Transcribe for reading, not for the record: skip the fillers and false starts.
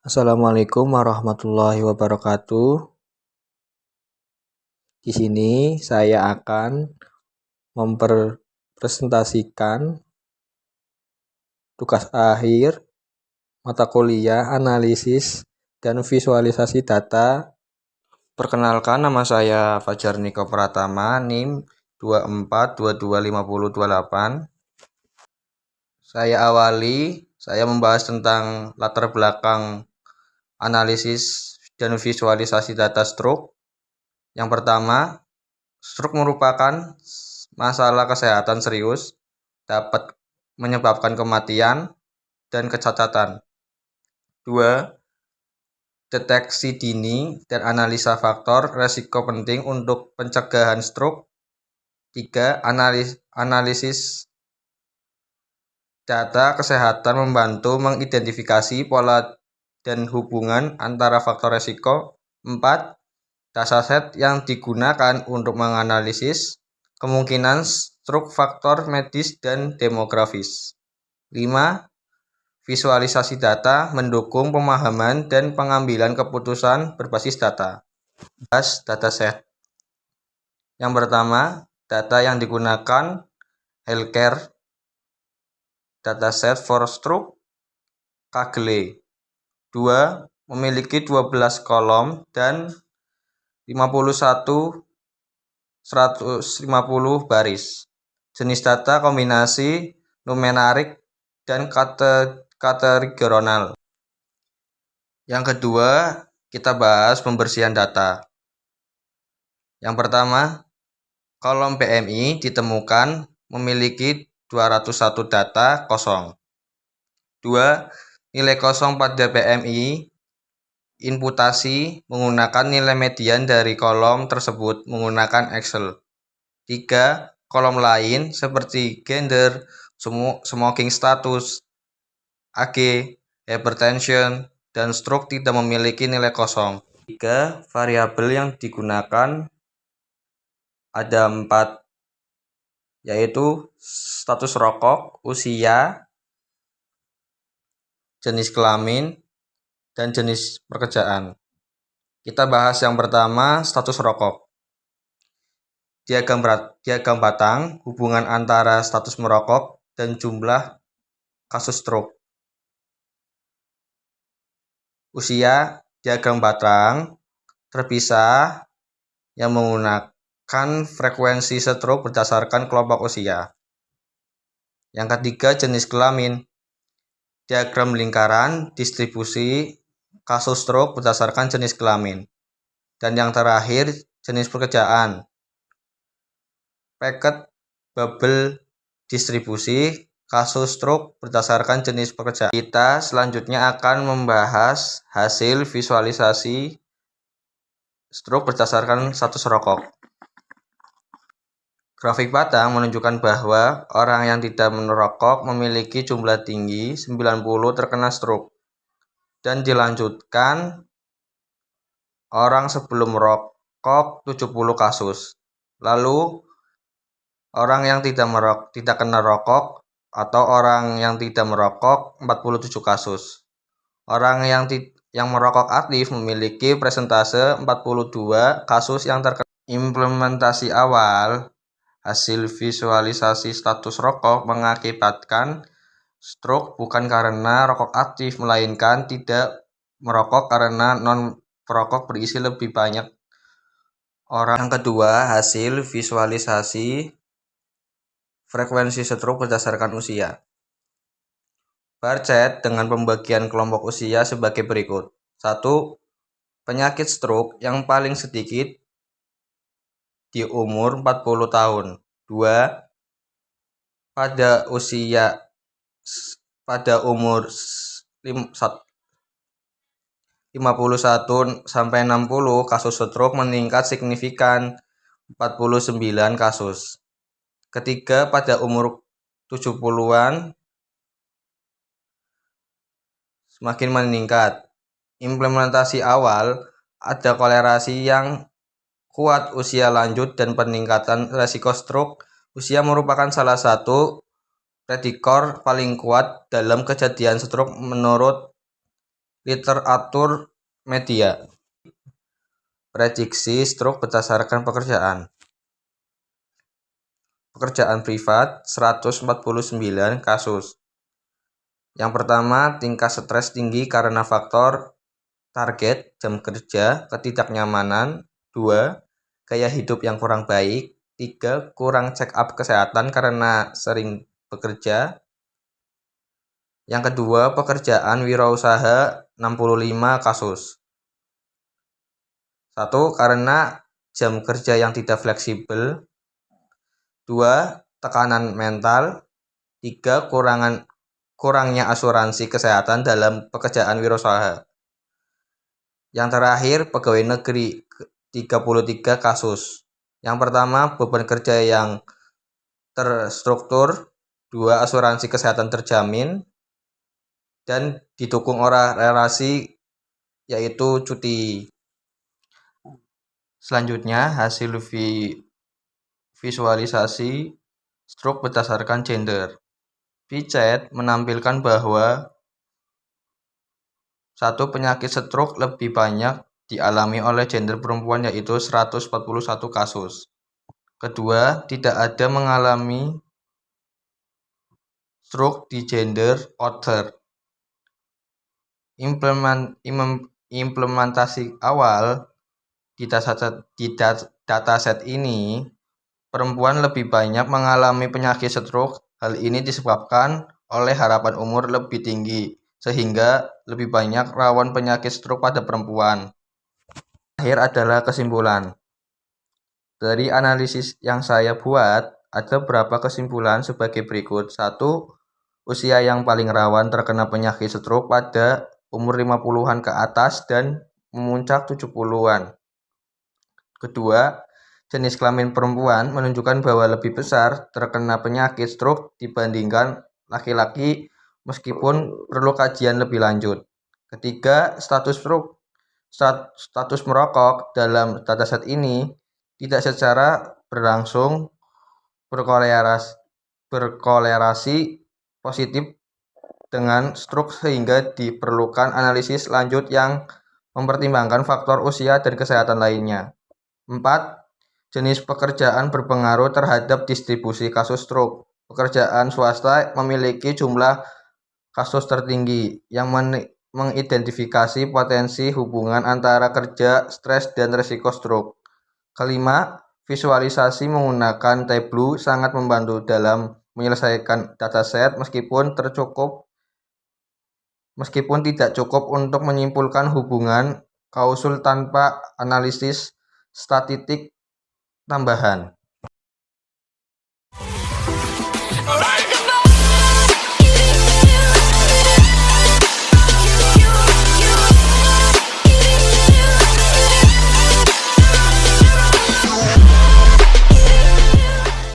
Assalamualaikum warahmatullahi wabarakatuh. Di sini saya akan mempresentasikan tugas akhir mata kuliah analisis dan visualisasi data. Perkenalkan, nama saya Fajar Niko Pratama, NIM 24225028. Saya membahas tentang latar belakang analisis dan visualisasi data stroke. Yang pertama, stroke merupakan masalah kesehatan serius, dapat menyebabkan kematian dan kecacatan. 2. Deteksi dini dan analisa faktor resiko penting untuk pencegahan stroke. 3. Analisis data kesehatan membantu mengidentifikasi pola dan hubungan antara faktor resiko. 4. Dataset yang digunakan untuk menganalisis kemungkinan stroke, faktor medis dan demografis. 5. Visualisasi data mendukung pemahaman dan pengambilan keputusan berbasis data. Bahas dataset. Yang pertama, data yang digunakan healthcare dataset for stroke Kaggle. 2. Memiliki 12 kolom dan 150 baris. Jenis data kombinasi numerik dan kategorial. Yang kedua, kita bahas pembersihan data. Yang pertama, kolom PMI ditemukan memiliki 201 data kosong. 2. Nilai kosong pada PMI inputasi menggunakan nilai median dari kolom tersebut menggunakan Excel. 3. Kolom lain seperti gender, smoking status, AG, hypertension, dan stroke tidak memiliki nilai kosong. 3. Variabel yang digunakan ada 4, yaitu status rokok, usia, jenis kelamin, dan jenis pekerjaan. Kita bahas yang pertama, status rokok. Diagram batang, hubungan antara status merokok dan jumlah kasus stroke. Usia, diagram batang terpisah yang menggunakan frekuensi stroke berdasarkan kelompok usia. Yang ketiga, jenis kelamin. Diagram lingkaran distribusi kasus stroke berdasarkan jenis kelamin. Dan yang terakhir, jenis pekerjaan. Packet bubble distribusi kasus stroke berdasarkan jenis pekerjaan. Kita selanjutnya akan membahas hasil visualisasi stroke berdasarkan status rokok. Grafik batang menunjukkan bahwa orang yang tidak merokok memiliki jumlah tinggi 90 terkena stroke. Dan dilanjutkan orang sebelum merokok 70 kasus. Lalu orang yang tidak kena rokok atau orang yang tidak merokok 47 kasus. Orang yang merokok aktif memiliki persentase 42 kasus yang terkena. Implementasi awal hasil visualisasi status rokok mengakibatkan stroke bukan karena rokok aktif, melainkan tidak merokok karena non-perokok berisi lebih banyak orang. Yang kedua, hasil visualisasi frekuensi stroke berdasarkan usia. Bar chart dengan pembagian kelompok usia sebagai berikut. 1. Penyakit stroke yang paling sedikit di umur 40 tahun. 2. Pada umur 51 sampai 60 kasus stroke meningkat signifikan 49 kasus. Ketiga, pada umur 70-an semakin meningkat. Implementasi awal ada kolerasi yang kuat usia lanjut dan peningkatan resiko stroke. Usia merupakan salah satu prediktor paling kuat dalam kejadian stroke menurut literatur media. Prediksi stroke berdasarkan pekerjaan. Pekerjaan privat 149 kasus. Yang pertama, tingkat stres tinggi karena faktor target, jam kerja, ketidaknyamanan. 2. Gaya hidup yang kurang baik. 3. Kurang check up kesehatan karena sering bekerja. Yang kedua, pekerjaan wirausaha 65 kasus. 1. Karena jam kerja yang tidak fleksibel. 2. Tekanan mental. 3. Kurangnya asuransi kesehatan dalam pekerjaan wirausaha. Yang terakhir, pegawai negeri 33 kasus. Yang pertama, beban kerja yang terstruktur. 2. Asuransi kesehatan terjamin dan didukung oleh relasi yaitu cuti. Selanjutnya, hasil visualisasi stroke berdasarkan gender. VChat menampilkan bahwa satu penyakit stroke lebih banyak dialami oleh gender perempuan yaitu 141 kasus. Kedua, tidak ada mengalami stroke di gender other. Implementasi awal di dataset ini, perempuan lebih banyak mengalami penyakit stroke. Hal ini disebabkan oleh harapan umur lebih tinggi, sehingga lebih banyak rawan penyakit stroke pada perempuan. Akhir adalah kesimpulan. Dari analisis yang saya buat, ada beberapa kesimpulan sebagai berikut. 1. Usia yang paling rawan terkena penyakit stroke pada umur 50-an ke atas dan memuncak 70-an. Kedua, jenis kelamin perempuan menunjukkan bahwa lebih besar terkena penyakit stroke dibandingkan laki-laki meskipun perlu kajian lebih lanjut. Ketiga, status merokok dalam dataset ini tidak secara berlangsung berkolerasi positif dengan stroke sehingga diperlukan analisis lanjut yang mempertimbangkan faktor usia dan kesehatan lainnya. 4. Jenis pekerjaan berpengaruh terhadap distribusi kasus stroke. Pekerjaan swasta memiliki jumlah kasus tertinggi yang mengidentifikasi potensi hubungan antara kerja, stres, dan risiko stroke. Kelima, visualisasi menggunakan Tableau sangat membantu dalam menyelesaikan dataset meskipun tidak cukup untuk menyimpulkan hubungan kausul tanpa analisis statistik tambahan.